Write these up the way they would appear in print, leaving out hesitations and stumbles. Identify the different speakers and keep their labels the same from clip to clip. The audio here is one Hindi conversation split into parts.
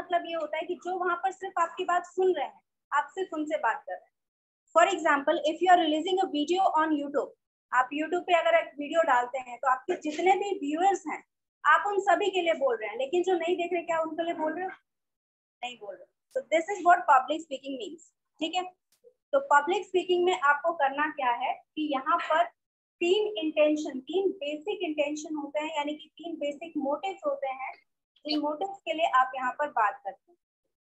Speaker 1: मतलब ये होता है कि जो वहां पर सिर्फ आपकी बात सुन रहे हैं, आप सिर्फ उनसे बात कर रहे हैं। For example, if you are releasing a video on YouTube, आप यूट्यूब पे अगर एक वीडियो डालते हैं तो आपके जितने भी व्यूअर्स हैं आप उन सभी के लिए बोल रहे हैं, लेकिन जो नहीं देख रहे क्या उनके लिए बोल रहे हो? नहीं बोल रहे। तो this is what public speaking means. ठीक है, तो पब्लिक स्पीकिंग में आपको करना क्या है कि यहाँ पर तीन बेसिक इंटेंशन होते हैं, यानी कि तीन बेसिक मोटिव्स होते हैं, जिन मोटिव्स के लिए आप यहाँ पर बात करते हैं।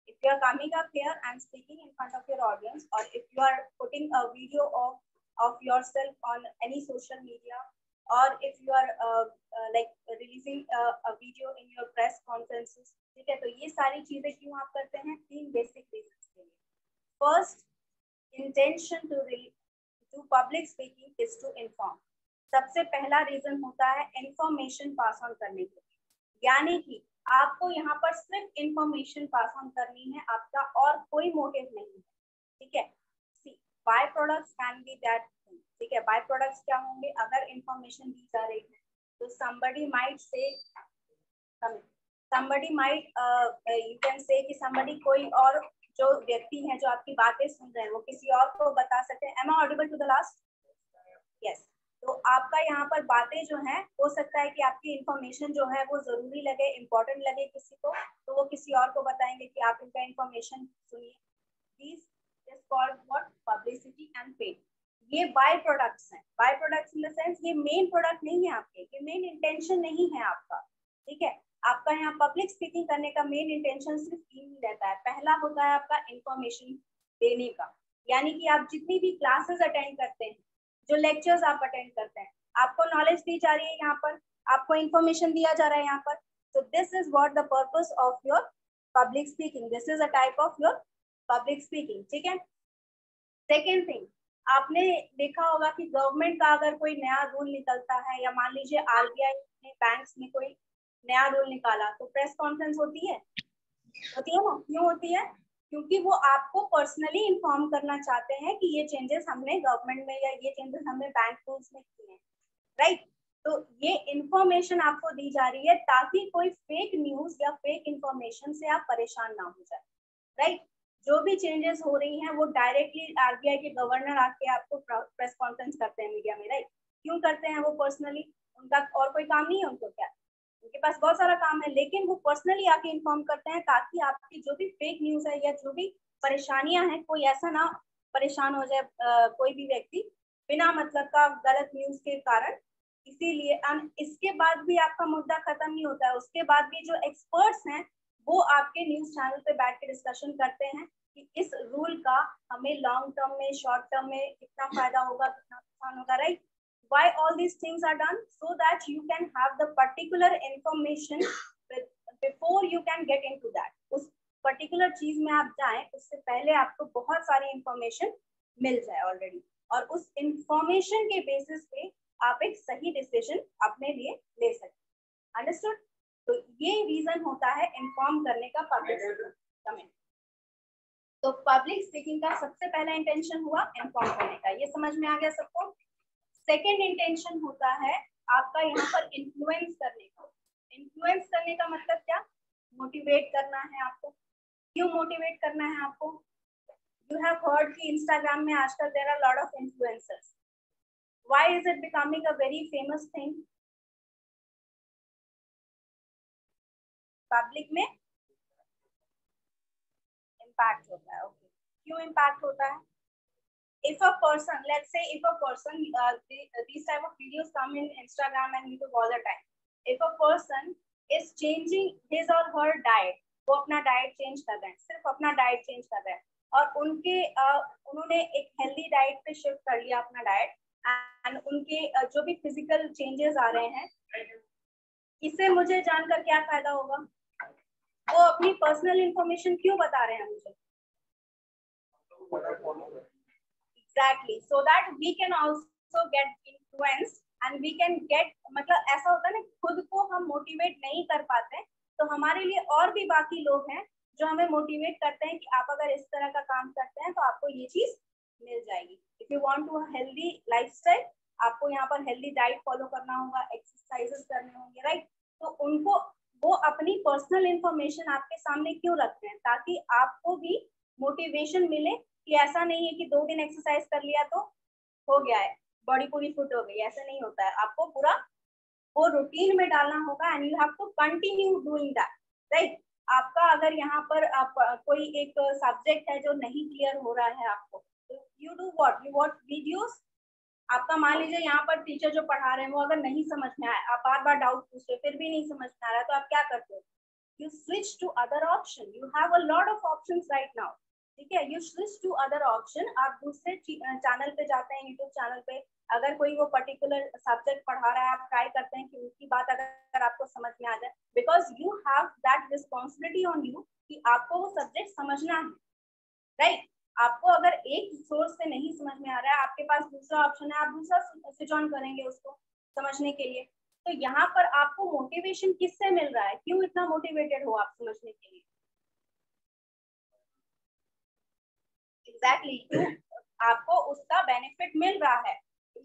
Speaker 1: If you are coming up here and speaking in front of your audience, or if you are putting a video of yourself on any social media, or if you are like releasing a video in your press conferences, ठीक है, तो ये सारी चीजें क्यों आप करते हैं? तीन बेसिक रीजंस के लिए। First, intention to do public speaking is to inform. सबसे पहला रीजन होता है इंफॉर्मेशन पास ऑन करने के लिए, यानी कि आपको यहाँ पर सिर्फ इंफॉर्मेशन पास ऑन करनी है, आपका और कोई मोटिव नहीं है। ठीक है, by products can be that thing. ठीक है, बाय प्रोडक्ट्स क्या होंगे? अगर इंफॉर्मेशन दी जा रही है तो somebody might say, somebody might you can say कि somebody, कोई और जो व्यक्ति है जो आपकी बातें सुन रहे हैं वो किसी और को बता सकते हैं। Am I audible to the last? Yes. तो आपका यहाँ पर बातें जो हैं, हो सकता है कि आपकी इंफॉर्मेशन जो है वो जरूरी लगे, इम्पोर्टेंट लगे किसी को, तो वो किसी और को बताएंगे कि आप इनका इंफॉर्मेशन सुनिए। This is called what? Publicity and fame. ये बाय प्रोडक्ट्स हैं। By products in the sense ये मेन प्रोडक्ट नहीं है आपके, ये मेन इंटेंशन नहीं है आपका। ठीक है, आपका यहाँ पब्लिक स्पीकिंग करने का मेन इंटेंशन सिर्फ तीन ही रहता है। पहला होता है आपका इंफॉर्मेशन देने का, यानी कि आप जितनी भी क्लासेस अटेंड करते हैं, जो लेक्चर्स आप अटेंड करते हैं, आपको नॉलेज दी जा रही है, यहाँ पर आपको इंफॉर्मेशन दिया जा रहा है यहाँ पर। तो this is what the purpose of your public speaking. This is a type of your public speaking. ठीक है, सेकेंड थिंग, आपने देखा होगा कि गवर्नमेंट का अगर कोई नया रूल निकलता है, या मान लीजिए आरबीआई ने बैंक्स में कोई नया रूल निकाला, तो प्रेस कॉन्फ्रेंस होती है ना? क्यों होती है? क्योंकि वो आपको पर्सनली इन्फॉर्म करना चाहते हैं कि ये चेंजेस हमने गवर्नमेंट में, या ये चेंजेस हमने बैंक रूल्स में किए हैं। राइट, तो ये इंफॉर्मेशन आपको दी जा रही है ताकि कोई फेक न्यूज या फेक इंफॉर्मेशन से आप परेशान ना हो जाए। राइट, जो भी चेंजेस हो रही हैं वो डायरेक्टली आरबीआई के गवर्नर आके आपको प्रेस कॉन्फ्रेंस करते हैं मीडिया में। राइट, क्यों करते हैं वो? पर्सनली, उनका और कोई काम नहीं है उनको क्या? उनके पास बहुत सारा काम है, लेकिन वो पर्सनली आके इन्फॉर्म करते हैं ताकि आपकी जो भी फेक न्यूज है या जो भी परेशानियां हैं, कोई ऐसा ना परेशान हो जाए कोई भी व्यक्ति बिना मतलब का गलत न्यूज के कारण। इसीलिए इसके बाद भी आपका मुद्दा खत्म नहीं होता है, उसके बाद भी जो एक्सपर्ट्स हैं वो आपके न्यूज चैनल पे बैठ के डिस्कशन करते हैं कि इस रूल का हमें लॉन्ग टर्म में, शॉर्ट टर्म में कितना फायदा होगा, कितना नुकसान होगा। Right, why all these things are done? So that you can have the particular information before you can get into that. उस पर्टिकुलर चीज में आप जाएं उससे पहले आपको बहुत सारी इंफॉर्मेशन मिल जाए ऑलरेडी, और उस इंफॉर्मेशन के बेसिस पे आप एक सही डिसीजन अपने लिए ले सकते। अंडरस्टूड? तो ये रीजन होता है इन्फॉर्म करने का, पब्लिक स्पीकिंग। तो पब्लिक स्पीकिंग का सबसे पहला इंटेंशन हुआ इन्फॉर्म करने का, ये समझ में आ गया सबको? सेकेंड इंटेंशन होता है आपका यहाँ पर इन्फ्लुएंस करने का। इन्फ्लुएंस करने का मतलब क्या? मोटिवेट करना है आपको। क्यों मोटिवेट करना है आपको? यू हैव हर्ड कि इंस्टाग्राम में आजकल there are lot of influencers. Why is it becoming a very famous thing? Public में इम्पैक्ट होता है। ओके, क्यों इम्पैक्ट होता है? If a person, let's say if a person, these type of videos come in Instagram and YouTube all the time. If a person is changing his or her diet, वो अपना डाइट चेंज कर रहे हैं, सिर्फ अपना डाइट चेंज कर रहे हैं, और उन्होंने एक हेल्दी डाइट पे शिफ्ट कर लिया अपना डाइट, एंड उनके जो भी फिजिकल चेंजेस आ रहे हैं, इससे मुझे जानकर क्या फायदा होगा? वो अपनी पर्सनल इंफॉर्मेशन क्यों बता रहे हैं मुझे? Exactly, so that we can also get influenced and we can get, मतलब ऐसा होता है ना, खुद को हम मोटिवेट नहीं कर पाते तो हमारे लिए और भी बाकी लोग हैं जो हमें मोटिवेट करते हैं कि आप अगर इस तरह का काम करते हैं तो आपको ये चीज मिल जाएगी। If you want to healthy lifestyle, आपको यहाँ पर हेल्दी डाइट फॉलो करना होगा, एक्सरसाइजेस करने होंगे। राइट, तो उनको वो अपनी पर्सनल इंफॉर्मेशन आपके सामने क्यों रखते हैं? ताकि आपको भी मोटिवेशन मिले कि ऐसा नहीं है कि 2 दिन एक्सरसाइज कर लिया तो हो गया है, बॉडी पूरी फिट हो गई, ऐसा नहीं होता है। आपको पूरा वो रूटीन में डालना होगा and you have to continue doing that, right. आपका अगर यहाँ पर आप कोई एक सब्जेक्ट है जो नहीं क्लियर हो रहा है आपको, तो you do what, you watch videos. आपका मान लीजिए यहाँ पर टीचर जो पढ़ा रहे हैं वो अगर नहीं समझ में आया, आप बार बार डाउट पूछ रहे फिर भी नहीं समझ में आ रहा, तो आप क्या करते हो? You switch to other option, you have a lot of options right now, ठीक है। You switch to other option, आप दूसरे चैनल पे जाते हैं, यूट्यूब चैनल पे, अगर कोई वो पर्टिकुलर सब्जेक्ट पढ़ा रहा है, आप ट्राई करते हैं कि उसकी बात अगर आपको समझ में आ जाए, because you have that responsibility on you कि आपको वो सब्जेक्ट समझना है, राइट। आपको अगर एक सोर्स से नहीं समझ में आ रहा है, आपके पास दूसरा ऑप्शन है, आप दूसरा स्विच ऑन करेंगे उसको समझने के लिए। तो यहाँ पर आपको मोटिवेशन किससे मिल रहा है? क्यों इतना मोटिवेटेड हो आप समझने के लिए? एग्जैक्टली, आपको उसका बेनिफिट मिल रहा है।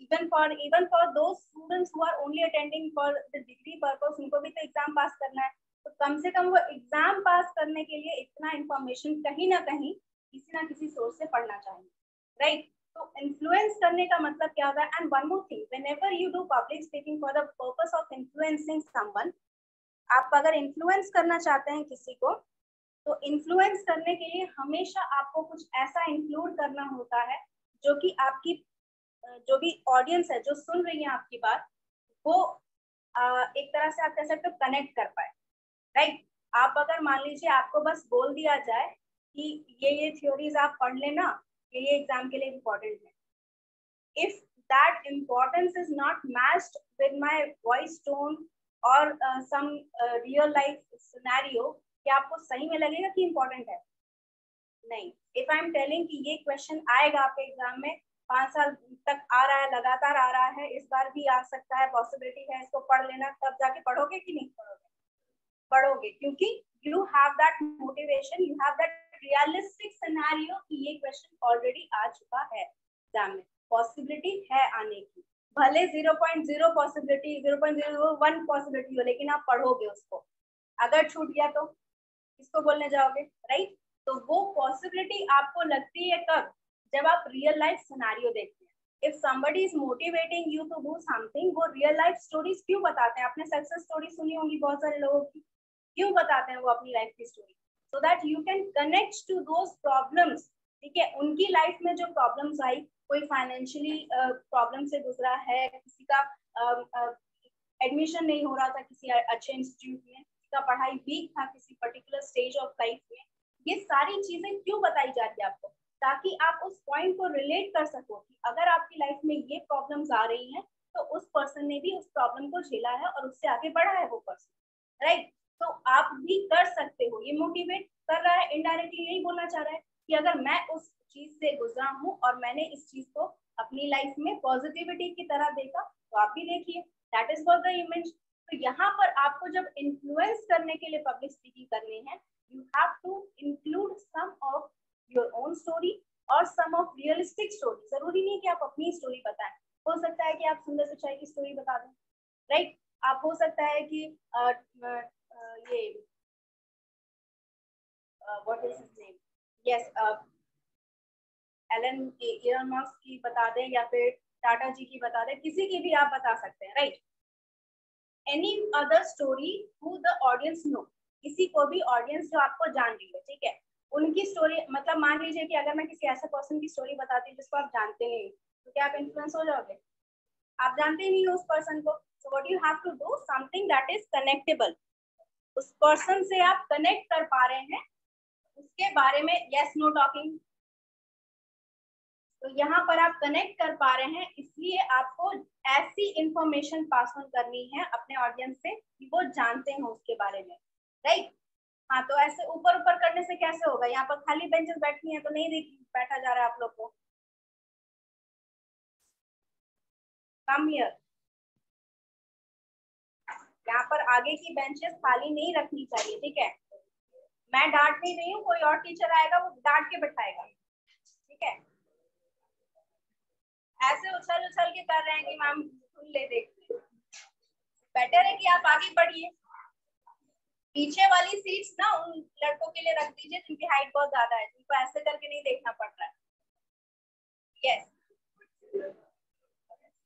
Speaker 1: even for those students who are only attending for the degree purpose, उनको भी तो एग्जाम पास करना है, तो कम से कम वो एग्जाम पास करने के लिए इतना इंफॉर्मेशन कहीं ना कहीं किसी ना किसी सोर्स से पढ़ना चाहिए, राइट। तो इन्फ्लुएंस करने का मतलब क्या होता है? And one more thing, whenever you do public speaking for the purpose of influencing someone, आप अगर इन्फ्लुएंस करना चाहते हैं किसी को, तो इन्फ्लुएंस करने के लिए हमेशा आपको कुछ ऐसा इंक्लूड करना होता है जो कि आपकी जो भी ऑडियंस है जो सुन रही है आपकी बात, वो एक तरह से आप कह सकते हो कनेक्ट कर पाए, राइट। आप अगर मान लीजिए आपको बस बोल दिया जाए कि ये थ्योरीज आप पढ़ लेना, ये एग्जाम के लिए इम्पोर्टेंट है, if that importance is not matched with my voice tone or some real life scenario, क्या आपको सही में लगेगा कि इम्पोर्टेंट है? नहीं। इफ आई एम टेलिंग कि ये क्वेश्चन आएगा आपके एग्जाम में, 5 साल तक आ रहा है, लगातार आ रहा है, इस बार भी आ सकता है, पॉसिबिलिटी है, इसको पढ़ लेना, तब जाके पढ़ोगे कि नहीं पढ़ोगे? पढ़ोगे, क्योंकि you have that motivation, you have that realistic scenario कि ये क्वेश्चन ऑलरेडी आ चुका है एग्जाम में, पॉसिबिलिटी है आने की, भले 0.0 पॉसिबिलिटी, 0.01 पॉसिबिलिटी हो, लेकिन आप पढ़ोगे उसको। अगर छूट गया तो किसको बोलने जाओगे, राइट। तो वो पॉसिबिलिटी आपको लगती है कब? जब आप रियल लाइफ सिनेरियो देखते हैं। If somebody is motivating you to do something, वो रियल लाइफ स्टोरीज क्यों बताते हैं? आपने सक्सेस स्टोरी सुनी होंगी बहुत सारे लोगों की, क्यों बताते हैं वो अपनी लाइफ की story? So that you can connect to those problems, ठीक है। उनकी लाइफ में जो प्रॉब्लम्स आई, कोई फाइनेंशियली प्रॉब्लम से गुजरा है, किसी का एडमिशन नहीं हो रहा था किसी अच्छे इंस्टीट्यूट में, किसी का पढ़ाई वीक था किसी पर्टिकुलर स्टेज ऑफ लाइफ में, ये सारी चीजें क्यों बताई जाती है आपको? ताकि आप उस पॉइंट को रिलेट कर सको कि अगर आपकी लाइफ में ये प्रॉब्लम्स आ रही हैं, तो उस पर्सन ने भी उस प्रॉब्लम को झेला है और उससे आगे बढ़ा है वो पर्सन, राइट। तो आप भी कर सकते हो। ये मोटिवेट कर रहा है, इनडायरेक्टली यही बोलना चाह रहा है कि अगर मैं उस चीज से गुजरा हूँ और मैंने इस चीज को अपनी लाइफ में पॉजिटिविटी की तरह देखा, तो आप भी देखिए, that is what the image. तो यहाँ पर आपको जब इन्फ्लुएंस करने के लिए पब्लिक स्पीकिंग करनी है, you have to include some of your own story और some of realistic story। जरूरी नहीं कि आप अपनी स्टोरी बताएं, हो सकता है कि आप सुंदर पिचाई की स्टोरी बता दें, राइट। आप हो सकता है कि ये what is his name, yes, Elon Musk की बता दें, या फिर टाटा जी की बता दें, किसी की भी आप बता सकते हैं, right. Any other story who the audience know, किसी को भी ऑडियंस जो आपको जान रही है, ठीक है, उनकी स्टोरी। मतलब मान लीजिए कि अगर मैं किसी ऐसे पर्सन की स्टोरी बताती हूँ जिसको आप जानते नहीं, तो क्या आप इन्फ्लुएंस हो जाओगे? आप जानते ही नहीं हो उस पर्सन को। So what you have to do, something that is connectable, उस पर्सन से आप कनेक्ट कर पा रहे हैं, उसके बारे में यस नो टॉकिंग, तो यहाँ पर आप कनेक्ट कर पा रहे हैं, इसलिए आपको ऐसी इंफॉर्मेशन पास ऑन करनी है अपने ऑडियंस से कि वो जानते हैं उसके बारे में, राइट। हाँ, तो ऐसे ऊपर ऊपर करने से कैसे होगा? यहाँ पर खाली बेंचेस बैठी हैं तो नहीं देख बैठा जा रहा है आप लोग को। कम हियर, यहाँ पर आगे की बेंचेस खाली नहीं रखनी चाहिए, ठीक है। मैं डांट नहीं रही हूँ, कोई और टीचर आएगा वो डांट के बैठाएगा, ठीक है। ऐसे उछल उछल के कर रहे हैं कि मैम सुन ले, देखते, बेटर है कि आप आगे बढ़िए। पीछे वाली सीट्स ना उन लड़कों के लिए रख दीजिए जिनकी हाइट बहुत ज्यादा है, जिनको ऐसे करके नहीं देखना पड़ रहा है। यस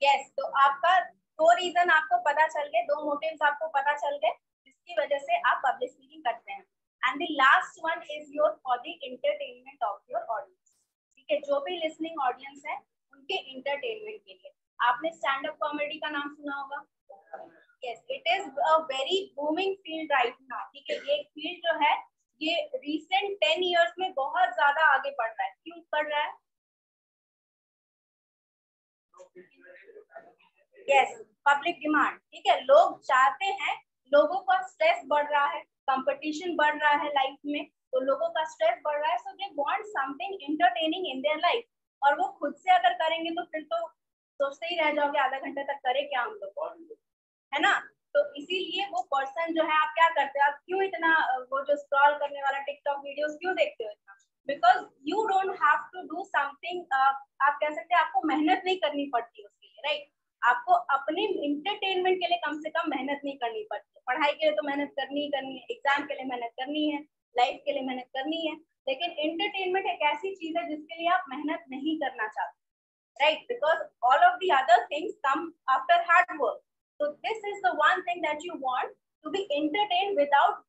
Speaker 1: यस, तो आपका दो रीजन आपको पता चल गए, दो मोटिव्स आपको पता चल गए जिसकी वजह से आप पब्लिक स्पीकिंग करते हैं। And the last one is your for the entertainment of your audience. ठीक है, जो भी लिसनिंग ऑडियंस है उनके एंटरटेनमेंट के लिए। आपने स्टैंड अप कॉमेडी का नाम सुना होगा। Yes, it is a very booming field right now. ठीक है, ये फील्ड जो है ये रिसेंट 10 इयर्स में बहुत ज्यादा आगे बढ़ रहा है। क्यों बढ़ रहा है? Yes, public demand. ठीक है, लोग चाहते हैं, लोगों का स्ट्रेस बढ़ रहा है, कंपटीशन बढ़ रहा है लाइफ में, तो लोगों का स्ट्रेस बढ़ रहा है, so they want something entertaining in their life. और वो खुद से अगर करेंगे तो फिर तो सोचते ही रह जाओगे आधा घंटे तक करे क्या हम लोग, है ना। तो इसीलिए वो पर्सन जो है, आप क्या करते हो, आप क्यों इतना वो जो स्क्रॉल करने वाला टिकटॉक वीडियोस क्यों देखते हो इतना? Because you don't have to do something, आप कह सकते हैं आपको मेहनत नहीं करनी पड़ती उसके लिए, राइट। आपको अपने इंटरटेनमेंट के लिए कम से कम मेहनत नहीं करनी पड़ती। पढ़ाई के लिए तो मेहनत करनी ही करनी है, एग्जाम के लिए मेहनत करनी है, लाइफ के लिए मेहनत करनी है, लेकिन एंटरटेनमेंट एक ऐसी चीज है जिसके लिए आप मेहनत नहीं करना चाहते, right? Because all of the other things come after hard work. So this is the one thing that you want, to be entertained without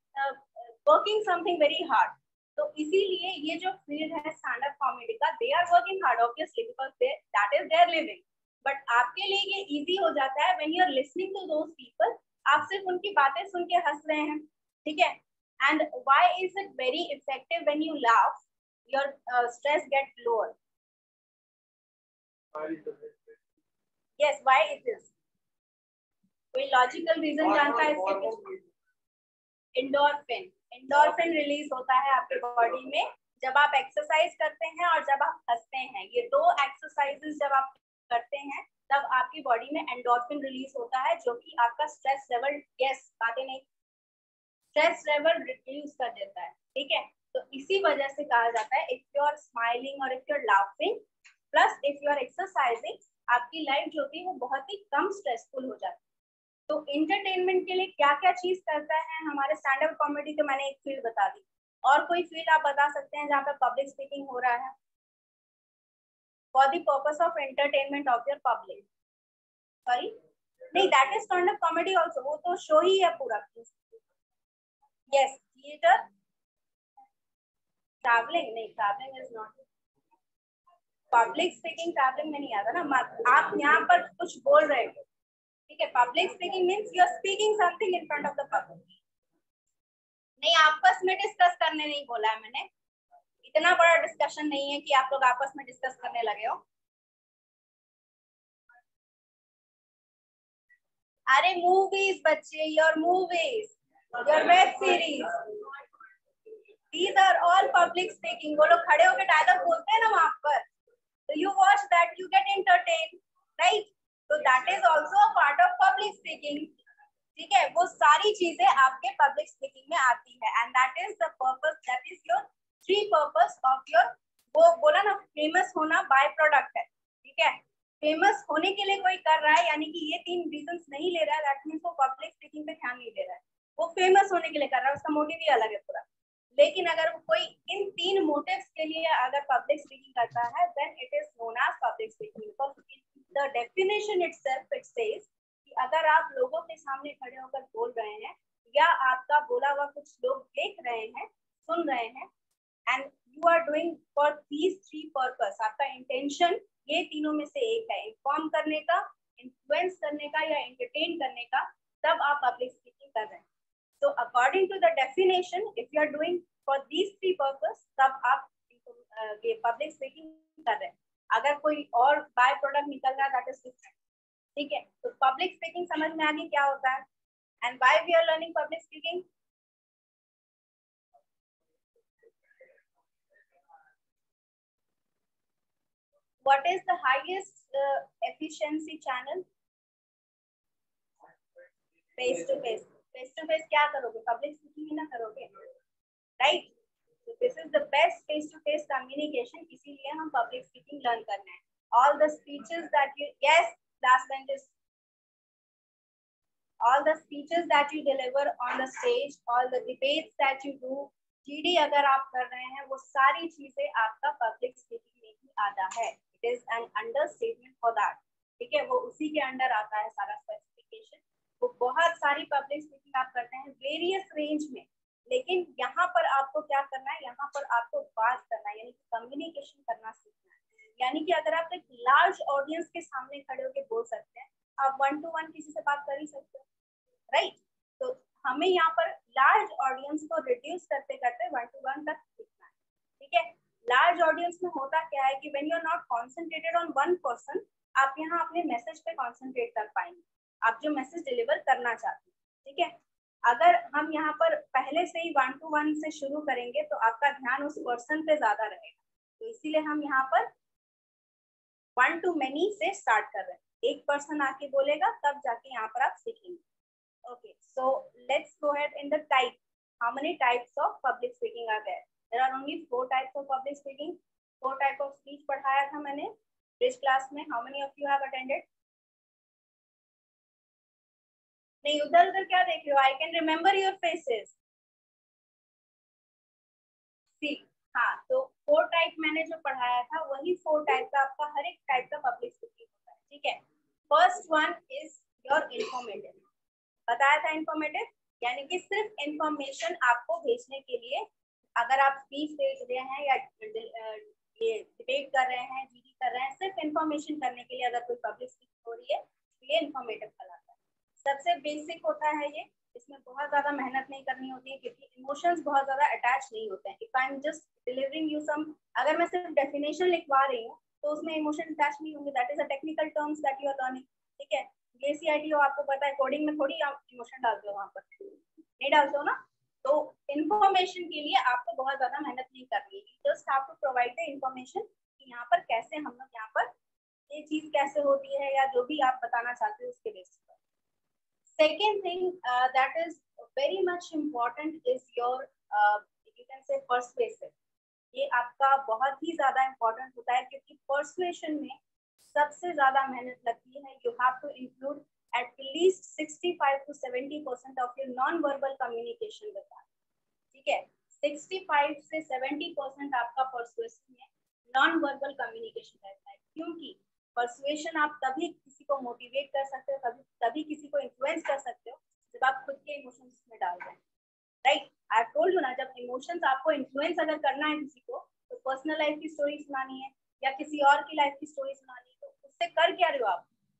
Speaker 1: working something very hard. तो इसीलिए ये जो फील्ड है स्टैंड अप कॉमेडी का, they are working hard obviously because that is their living. But आपके लिए ये इजी हो जाता है when you are listening to those people. आप सिर्फ उनकी बातें सुन के हंस रहे हैं, ठीक है। And why is it very effective when you laugh, your stress get lower. Yes, why it is? कोई लॉजिकल रीजन जानता है इसके पीछे? एंडोर्फिन रिलीज होता है आपके बॉडी में जब आप एक्सरसाइज करते हैं और जब आप हंसते हैं। ये दो एक्सरसाइजेस जब आप करते हैं तब आपकी बॉडी में एंडोर्फिन रिलीज होता है, जो कि आपका स्ट्रेस लेवल, यस बातें नहीं, स्ट्रेस लेवल रिड्यूस कर देता है, ठीक है। तो इसी वजह से कहा जाता है इफ यू आर स्माइलिंग और if you are laughing plus if you are exercising, आपकी लाइफ जो थी वो बहुत ही कम स्ट्रेसफुल हो जाती है। तो एंटरटेनमेट के लिए क्या क्या चीज करता है हमारे स्टैंड अप कॉमेडी, तो मैंने एक फील्ड बता दी। और कोई फील्ड आप बता सकते हैं जहाँ पे पब्लिक स्पीकिंग हो रहा है for the purpose of entertainment of your public? Sorry, नहीं, that is stand up comedy also, वो तो शो ही है पूरा। Yes, theatre. ट्रैवलिंग नहीं, travelling is not public speaking. Travelling में नहीं आता ना। आप यहाँ पर कुछ बोल रहे हो, ठीक है। Public speaking means you are speaking something in front of the public. नहीं, आपस में डिस्कस करने नहीं बोला है मैंने, इतना बड़ा डिस्कशन नहीं है कि आप लोग आपस में डिस्कस करने लगे हो। अरे मूवीज बच्चे, your movies, your web series, these are all public speaking। वो लोग खड़े होकर डायलॉग बोलते हैं ना वहां पर, तो you watch that, you get entertained, right? So that is also a part of public speaking, ठीक है। वो सारी चीजें आपके पब्लिक स्पीकिंग में आती है and that is the purpose, that is your three purpose of your, वो बोला ना फेमस होना बाय प्रोडक्ट है, ठीक है। फेमस होने के लिए कोई कर रहा है यानी कि ये तीन रीजंस नहीं ले रहा है, दैट मींस वो पब्लिक स्पीकिंग पे ध्यान नहीं दे रहा है, वो फेमस होने के लिए कर रहा है, उसका मोटिव ही अलग है पूरा। लेकिन अगर वो कोई इन तीन मोटिव्स के लिए अगर पब्लिक स्पीकिंग करता है then it is known as public speaking. Because the definition itself it says कि अगर आप लोगों के सामने खड़े होकर बोल रहे हैं या आपका बोला हुआ कुछ लोग देख रहे हैं, सुन रहे हैं, and you are doing for these three purpose, आपका इंटेंशन ये तीनों में से एक है, इन्फॉर्म करने का, इन्फ्लुएंस करने का या एंटरटेन करने का, तब आप पब्लिक स्पीकिंग कर रहे हैं। So according to the definition, if you are doing for these three purpose, तब आप ये पब्लिक स्पीकिंग कर रहे हैं। अगर कोई और बाय प्रोडक्ट निकल रहा है दैट इज डिफरेंट, ठीक है। तो पब्लिक स्पीकिंग समझ में आ गई क्या होता है and why we are learning public speaking. What is the highest efficiency channel? Face to face. Face to face क्या करोगे, पब्लिक स्पीकिंग ही ना करोगे, right. So this is the best face-to-face communication, इसीलिए हम public speaking learn करना है। All the speeches that you, yes, last benches, all the speeches that you deliver on the stage, all the debates that you do, GD अगर आप कर रहे हैं, वो सारी चीजें आपका पब्लिक स्पीकिंग में ही आता है. It is an understatement for that. ठीक है, वो उसी के अंडर आता है सारा स्पेसिफिकेशन. वो बहुत सारी पब्लिक स्पीकिंग आप करते हैं वेरियस रेंज में, लेकिन यहाँ पर आपको क्या करना है, यहाँ पर आपको बात करना है, यानी कि कम्युनिकेशन करना सीखना है. यानी कि अगर आप एक लार्ज ऑडियंस के सामने खड़े होकर बोल सकते हैं, आप 1 to 1 किसी से बात कर ही सकते हो, राइट. तो हमें यहाँ पर लार्ज ऑडियंस को रिड्यूस करते करते 1 to 1 तक सीखना है. ठीक है, लार्ज ऑडियंस में होता क्या है कि when you are not concentrated on one person, आप यहाँ अपने मैसेज पे कॉन्सेंट्रेट कर पाएंगे, आप जो मैसेज डिलीवर करना चाहते हैं. ठीक है, अगर हम यहाँ पर पहले से ही 1 to 1 से शुरू करेंगे तो आपका ध्यान उस पर्सन पे ज्यादा रहेगा. तो इसीलिए हम यहाँ पर 1 to many से स्टार्ट कर रहे हैं. एक पर्सन आके बोलेगा तब जाके यहाँ पर आप सीखेंगे. Okay, so let's go ahead in the type. How many types of public speaking are there? There are only 4 types of public speaking. 4 type of speech पढ़ाया था मैंने bridge class में. How many of you have attended? नहीं, उधर उधर क्या देख रहे हो? I can remember your faces. See, हाँ, तो 4 टाइप मैंने जो पढ़ाया था वही 4 टाइप का आपका हर एक टाइप का पब्लिक स्पीकिंग होता है. ठीक है, first one is your informative. बताया था इंफॉर्मेटिव यानी कि सिर्फ इंफॉर्मेशन आपको भेजने के लिए, अगर आप स्पीच दे रहे हैं या ये डिबेट कर रहे हैं, जीडी कर रहे हैं, सिर्फ इंफॉर्मेशन करने के लिए अगर कोई पब्लिक स्पीच हो रही है तो ये इंफॉर्मेटिव कहलाता है. सबसे बेसिक होता है ये, इसमें बहुत ज्यादा मेहनत नहीं करनी होती है क्योंकि इमोशंस बहुत ज्यादा अटैच नहीं होते हैं. If I am just delivering you some, अगर मैं सिर्फ डेफिनेशन लिखवा रही हूँ तो उसमें इमोशन अटैच नहीं होंगे. That is a technical terms that you are learning. ठीक है, ACIT हो, आपको पता है कोडिंग में थोड़ी आप इमोशन डालते हो, वहां पर नहीं डालते हो ना. तो इंफॉर्मेशन के लिए आपको बहुत ज्यादा मेहनत नहीं करनी है. Just have to provide the information कि यहाँ पर कैसे हम लोग यहाँ पर ये चीज कैसे होती है या जो भी आप बताना चाहते हो उसके बेसिस पर. Second thing that is very much important is your you can say persuasive. ये आपका बहुत ही ज्यादा इम्पोर्टेंट होता है क्योंकि पर्सुएशन में सबसे ज्यादा मेहनत लगती है. You have to include at least 65 to 70% of your non-verbal communication with that. ठीक है, 65 से 70% आपका persuasion में non-verbal communication रहता है. क्योंकि persuasion आप तभी किसी को मोटिवेट कर सकते हो, तभी किसी को इन्फ्लुएंस कर सकते हो जब आप खुद के इमोशंस में डाल रहे हैं. Right, I have told you ना, जब इमोशंस आपको इन्फ्लुएंस अगर करना है किसी को, तो पर्सनल लाइफ की स्टोरी सुनानी है या किसी और की लाइफ की स्टोरी सुनानी है, तो उससे कर क्या रहे हो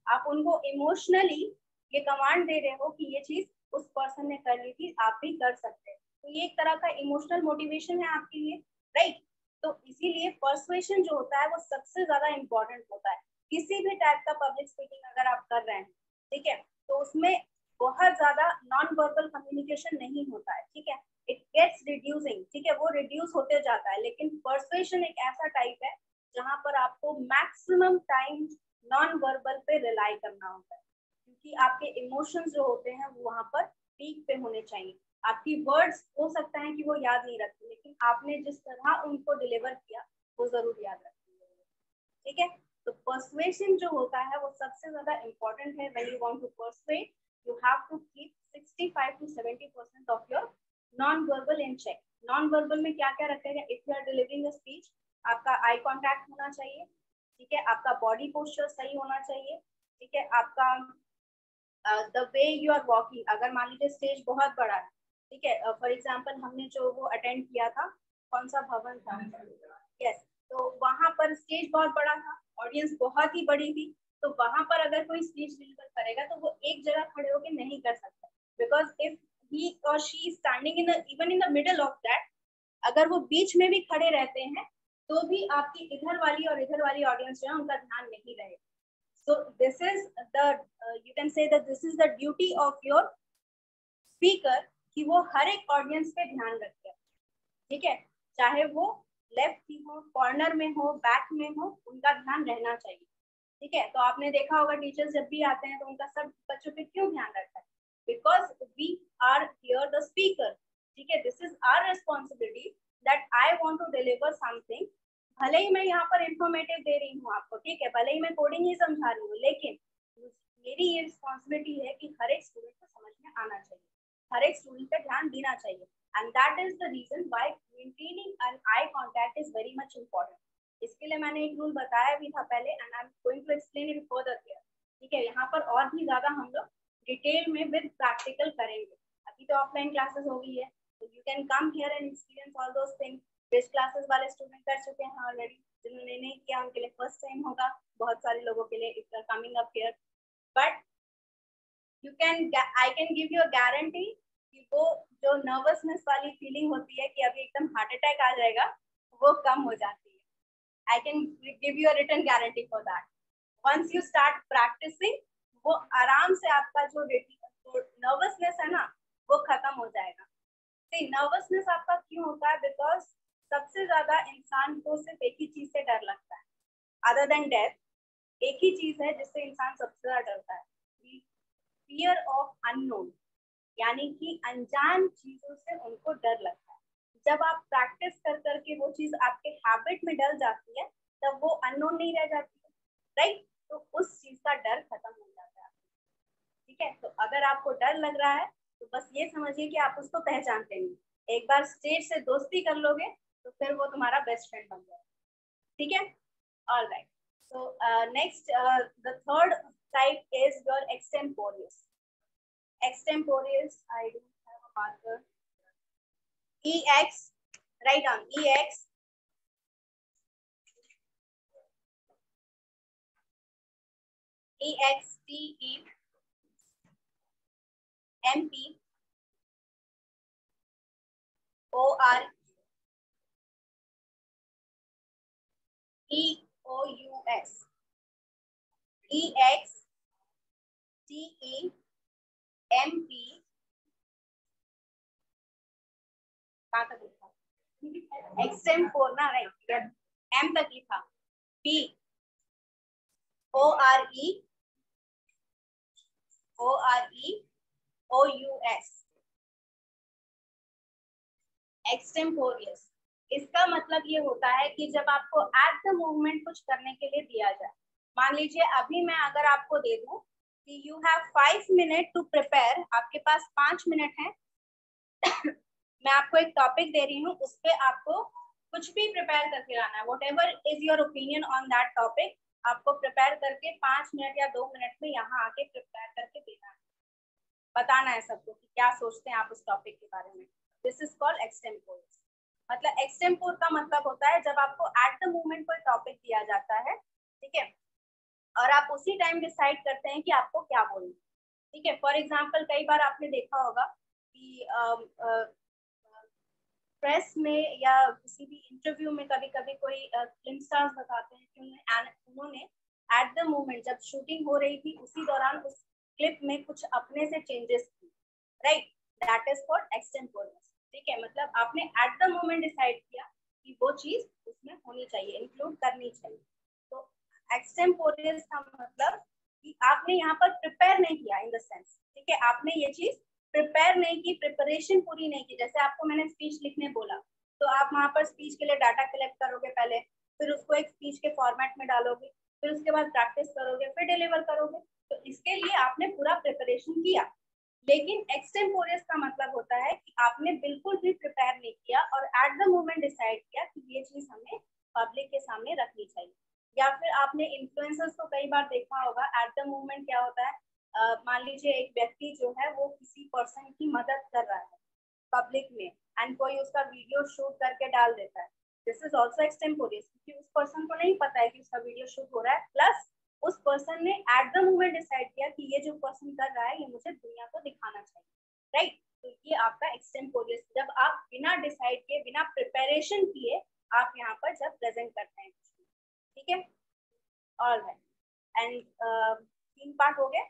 Speaker 1: आप उनको इमोशनली ये कमांड दे रहे हो कि ये चीज उस पर्सन ने कर ली थी, आप भी कर सकते हैं. तो ये एक तरह का इमोशनल मोटिवेशन है आपके लिए. राइट, तो इसीलिए पर्सुएशन जो होता है वो सबसे ज्यादा इंपॉर्टेंट होता है किसी भी टाइप का पब्लिक स्पीकिंग अगर आप कर रहे हैं. ठीक है, तो उसमें बहुत ज्यादा नॉन वर्बल कम्युनिकेशन नहीं होता है. ठीक है, इट गेट्स रिड्यूसिंग. ठीक है, वो रिड्यूस होते जाता है. लेकिन पर्सुएशन एक ऐसा टाइप है जहां पर आपको मैक्सिमम टाइम नॉन वर्बल पे रिलाई करना होता है क्योंकि आपके इमोशंस जो होते हैं वो वहां पर पीक पे होने चाहिए. आपकी वर्ड्स हो सकता है कि वो याद नहीं रखते, लेकिन आपने जिस तरह उनको डिलीवर किया वो जरूर याद रखेंगे. ठीक है, तो पर्सुएशन जो होता है वो सबसे ज्यादा इंपॉर्टेंट है. When you want to persuade you have to keep 65 to 70% of your non verbal in check. Non verbal में क्या क्या रखेगा? If you are delivering a speech, आपका आई कॉन्टैक्ट होना चाहिए. ठीक है, आपका बॉडी पोस्चर सही होना चाहिए. ठीक है, आपका the way you are walking, अगर मान लीजिए स्टेज बहुत बड़ा है. ठीक है, फॉर एग्जांपल हमने जो वो अटेंड किया था, कौन सा भवन था? यस, तो वहां पर स्टेज बहुत बड़ा था, ऑडियंस बहुत ही बड़ी थी. तो वहां पर अगर कोई स्पीच डिलीवर करेगा तो वो एक जगह खड़े होकर नहीं कर सकता, बिकॉज इफ ही और she standing in even in the middle of that, अगर वो बीच में भी खड़े रहते हैं तो भी आपकी इधर वाली और इधर वाली ऑडियंस जो है उनका ध्यान नहीं रहेगा. So this is the you can say that this is the duty of your speaker कि वो हर एक ऑडियंस पे ध्यान रखे. ठीक है, चाहे वो लेफ्ट की हो, कॉर्नर में हो, बैक में हो, उनका ध्यान रहना चाहिए. ठीक है, तो आपने देखा होगा टीचर्स जब भी आते हैं तो उनका सब बच्चों पे क्यों ध्यान रखता है? Because we are here the speaker. ठीक है, this is our responsibility that I want to deliver something. भले ही मैं यहाँ पर इंफॉर्मेटिव दे रही हूँ आपको, ठीक है, भले ही मैं कोडिंग ही समझा रही हूँ, लेकिन मेरी ये रिस्पॉन्सिबिलिटी है कि हर एक स्टूडेंट को आना चाहिए, हर एक स्टूडेंट पे ध्यान देना चाहिए, and that is the reason why maintaining an eye contact is very much important. इसके लिए मैंने एक रूल बताया भी था पहले, and I am going to explain it further here. ठीक है, यहाँ पर और भी ज्यादा हम लोग डिटेल में विद प्रैक्टिकल करेंगे। अभी तो ऑफलाइन क्लासेस हो गई है, तो you can come here and experience all those things. Best classes वाले स्टूडेंट कर चुके हैं ऑलरेडी, जिन्होंने नहीं किया उनके लिए फर्स्ट टाइम होगा, बहुत सारे लोगों के लिए if coming up here, but you can, I can give you a guarantee कि वो जो नर्वसनेस वाली फीलिंग होती है कि अभी एकदम हार्ट अटैक आ जाएगा, वो कम हो जाती है। I can give you a written guarantee for that. Once you start practising, वो आराम से आपका जो नर्वसनेस है ना, वो खत्म हो जाएगा। नर्वसनेस आपका क्यों होता है? बिकॉज सबसे ज्यादा इंसान को सिर्फ एक ही चीज से डर लगता है, अदर देन डेथ। एक ही चीज है जिससे इंसान सबसे ज्यादा डरता है, फियर ऑफ अननोन, यानी कि अनजान चीजों से उनको डर लगता है। जब आप प्रैक्टिस कर करके वो चीज आपके हैबिट में डल जाती है, तब वो अननोन नहीं रह जाती है, राइट? तो उस चीज का डर खत्म हो जाता है। ठीक है, तो अगर आपको डर लग रहा है तो बस ये समझिए कि आप उसको पहचानते नहीं। एक बार स्टेज से दोस्ती कर लोगे तो फिर वो तुम्हारा बेस्ट फ्रेंड बन जाएगा। ठीक है, alright. So next, the third type is your extemporaneous. Extemporaneous, I do have a marker. EX, write down EX. EXTE, MP, OR, EOUS, EXTE, MP, कहाँ तक लिखा? एक्सटेम्पोर ना, राइट? M तक लिखा। P, ORE, OREOUS, एक्सटेम्पोरियस। इसका मतलब ये होता है कि जब आपको एट द मोमेंट कुछ करने के लिए दिया जाए, मान लीजिए अभी मैं अगर आपको दे दूं कि you have 5 minute to prepare, आपके पास 5 मिनट है मैं आपको एक टॉपिक दे रही हूँ, उस पर आपको कुछ भी प्रिपेयर करके लाना है, what ever is your opinion on that topic, आपको प्रिपेयर करके 5 मिनट या 2 मिनट में यहाँ आके प्रिपेयर करके देना है, बताना है सबको कि क्या सोचते हैं आप उस टॉपिक के बारे में। This is called extempore. मतलब एक्सटेम्पोर का मतलब होता है जब आपको एट द मोमेंट कोई टॉपिक दिया जाता है, ठीक है, और आप उसी टाइम डिसाइड करते हैं कि आपको क्या बोलना। ठीक है, फॉर एग्जाम्पल कई बार आपने देखा होगा कि प्रेस में या किसी भी इंटरव्यू में कभी कभी कोई फिल्म स्टार्स बताते हैं कि उन्होंने एट द मोमेंट जब शूटिंग हो रही थी उसी दौरान उस क्लिप में कुछ अपने से चेंजेस की, right? That is called extemporaneous. ठीक है, मतलब आपने एट द मोमेंट डिसाइड किया कि वो चीज उसमें होनी चाहिए, इंक्लूड करनी चाहिए। तो एक्सटेम्पोरियस का मतलब कि आपने यहाँ पर प्रिपेयर नहीं किया इन द सेंस, ठीक है, आपने ये चीज प्रिपेयर नहीं की, प्रिपरेशन पूरी नहीं की। जैसे आपको मैंने स्पीच लिखने बोला, तो आप वहां पर स्पीच के लिए डाटा कलेक्ट करोगे पहले, फिर उसको एक स्पीच के फॉर्मेट में डालोगे, फिर उसके बाद प्रैक्टिस करोगे, फिर डिलीवर करोगे। तो इसके लिए आपने पूरा प्रिपरेशन किया। लेकिन एक्सटेम्पोरियस का मतलब होता है कि आपने बिल्कुल भी प्रिपेयर नहीं किया और एट द मोमेंट डिसाइड किया कि ये चीज हमें पब्लिक के सामने रखनी चाहिए। या फिर आपने इन्फ्लुएंसर्स को कई बार देखा होगा, एट द मोमेंट क्या होता है, मान लीजिए एक व्यक्ति जो है वो किसी पर्सन की मदद कर रहा है पब्लिक में, एंड कोई उसका वीडियो शूट करके डाल देता है। दिस इज ऑल्सो एक्सटेम्पोरियस, क्योंकि उस पर्सन को नहीं पता है कि उसका वीडियो शूट हो रहा है, प्लस उस पर्सन ने एट द मोमेंट डिसाइड किया कि ये जो पर्सन कर रहा है ये मुझे दुनिया को दिखाना चाहिए, राइट? तो ये आपका एक्सटेम्पोरियस, जब आप बिना डिसाइड किए, बिना प्रिपरेशन किए आप यहाँ पर जब प्रेजेंट करते हैं, ठीक है, ऑलराइट। एंड 3 पार्ट हो गए,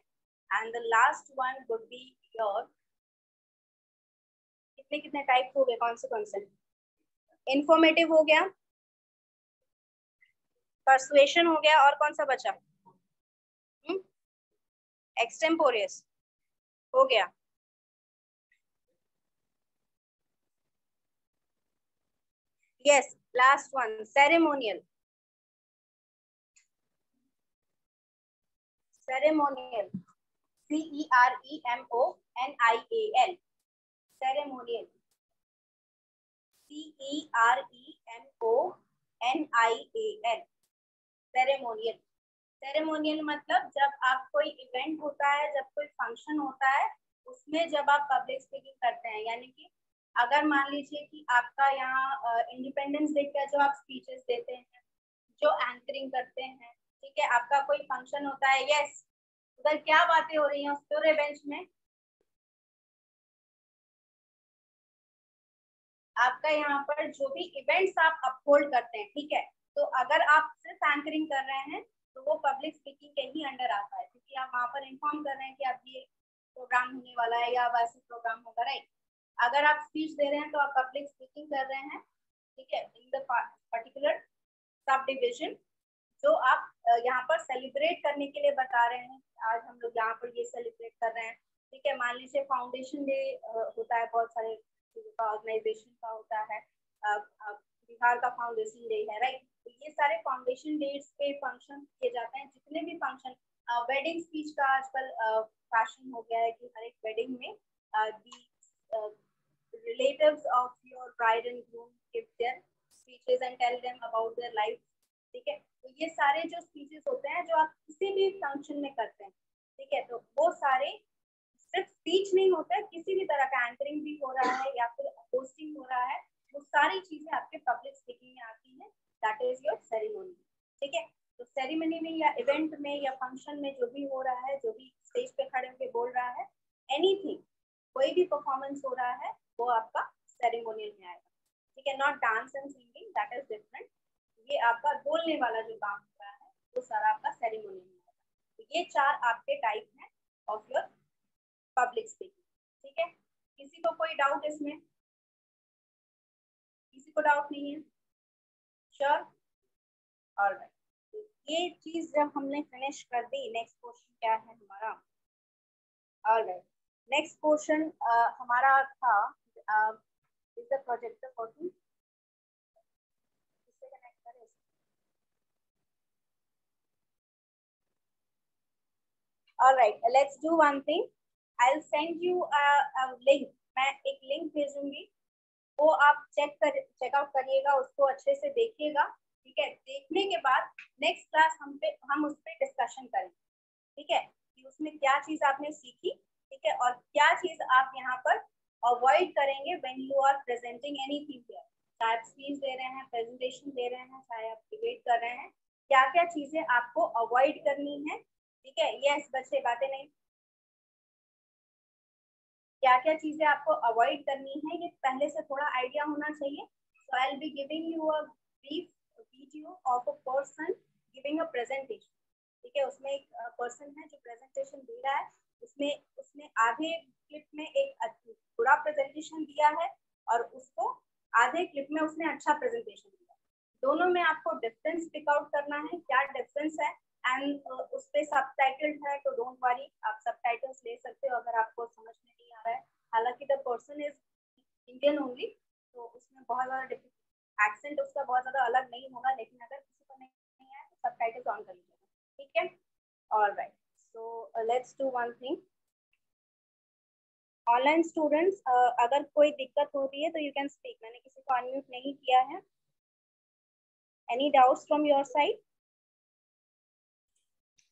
Speaker 1: and the last one would be your, कितने कितने टाइप हो गए, कौन से? इंफॉर्मेटिव हो गया, परसुएशन हो गया, और कौन सा बचा? एक्सटेम्पोरियस हो गया। Yes, last one, ceremonial. Ceremonial. CEREMONIAL, ceremonial. CEREMONIAL, ceremonial. Ceremonial मतलब जब आप कोई इवेंट होता है, जब कोई फंक्शन होता है, उसमें जब आप पब्लिक स्पीकिंग करते हैं, यानी कि अगर मान लीजिए कि आपका यहाँ इंडिपेंडेंस डे का जो आप स्पीचेस देते हैं, जो एंकरिंग करते हैं, ठीक है, आपका कोई फंक्शन होता है, यस, उधर क्या बातें हो रही हैं उस पूरे बेंच में? आपका यहाँ पर जो भी इवेंट्स आप अपहोल्ड करते हैं, ठीक है, तो अगर आप सिर्फ एंकरिंग कर रहे हैं तो वो पब्लिक स्पीकिंग के ही अंडर आता है, क्योंकि आप वहाँ पर इन्फॉर्म कर रहे हैं कि आप ये प्रोग्राम होने वाला है या वैसे प्रोग्राम होगा, राइट। अगर आप स्पीच दे रहे हैं तो आप पब्लिक स्पीकिंग कर रहे हैं, ठीक है, in the particular sub division जो आप यहाँ पर सेलिब्रेट करने के लिए बता रहे हैं। आज हम लोग यहाँ पर ये सेलिब्रेट कर रहे हैं, ठीक है। मान लीजिए फाउंडेशन डे होता है, बहुत सारे ऑर्गेनाइजेशन का होता है, बिहार का फाउंडेशन डे है, राइट। तो ये सारे फाउंडेशन डेज पे फंक्शन किए जाते हैं, जितने भी फंक्शन, वेडिंग स्पीच का आजकल फैशन हो गया है कि हर एक वेडिंग में relatives of your bride and groom give their speeches and tell them about their life, ठीक है। तो ये सारे जो स्पीचेस होते हैं जो आप किसी भी फंक्शन में करते हैं, ठीक है, तो वो सारे सिर्फ स्पीच नहीं होता है, किसी भी तरह का एंकरिंग भी हो रहा है या फिर होस्टिंग हो रहा है, वो सारी चीजें आपके पब्लिक स्पीकिंग में आती है, दैट इज योर सेरेमनी, ठीक है। तो सेरेमनी में या इवेंट में या फंक्शन में जो भी हो रहा है, जो भी स्टेज पे खड़े होकर बोल रहा है, एनीथिंग, कोई भी परफॉर्मेंस हो रहा है, वो आपका सेरेमोनियल में आएगा, ठीक है। Not dance and singing, that is different. ये आपका बोलने वाला जो काम हो रहा है वो सारा आपका सेरेमोनियल में आएगा। तो ये चार आपके टाइप हैं ऑफ योर पब्लिक स्पीकिंग, ठीक है। किसी को कोई डाउट इसमें? किसी को डाउट नहीं है? Sure, alright. तो ये चीज जब हमने फिनिश कर दी, नेक्स्ट क्वेश्चन क्या है हमारा? ऑलराइट, नेक्स्ट क्वेश्चन हमारा था इज द प्रोजेक्टर वर्किंग? इससे कनेक्ट करें। Alright, let's do one thing, I will send you a link. मैं एक लिंक भेजूंगी, वो आप चेकआउट करिएगा, उसको अच्छे से देखिएगा, ठीक है। देखने के बाद नेक्स्ट क्लास हम उस पर डिस्कशन करेंगे, ठीक है, कि उसमें क्या चीज आपने सीखी, ठीक है, और क्या चीज आप यहाँ पर अवॉइड करेंगे when you are presenting anything here. चाहे आप स्पीच दे रहे हैं, प्रेजेंटेशन दे रहे हैं, चाहे आप डिबेट कर रहे हैं, क्या क्या चीजें आपको अवॉइड करनी है, ठीक है। यस बच्चे, बातें नहीं, क्या क्या चीजें आपको अवॉइड करनी है, ये पहले से थोड़ा आइडिया होना चाहिए। So I will be giving you a brief video of a person giving a presentation, ठीक है। उसमें एक पर्सन है जो प्रेजेंटेशन दे रहा है, उसमें उसने आधे क्लिप में एक बुरा प्रेजेंटेशन दिया है और उसको आधे क्लिप में उसने अच्छा प्रेजेंटेशन दिया। दोनों में आपको डिफरेंस पिक आउट करना है, क्या डिफरेंस है, एंड उस पे सबटाइटल्ड है तो डोंट वरी, आप सबटाइटल्स ले सकते हो अगर आपको समझ में नहीं आ रहा है। हालांकि the person is Indian only, तो उसमें बहुत ज्यादा एक्सेंट उसका बहुत ज्यादा अलग नहीं होगा, लेकिन अगर किसी को नहीं आया तो सबटाइटल्स ऑन कर लीजिएगा, ठीक है। Alright, so let's do one thing. Online students, अगर कोई दिक्कत हो रही है तो यू कैन स्पीक, मैंने किसी को अनम्यूट नहीं किया है। Any doubts from your side?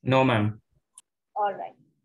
Speaker 2: No, ma'am.
Speaker 1: All right.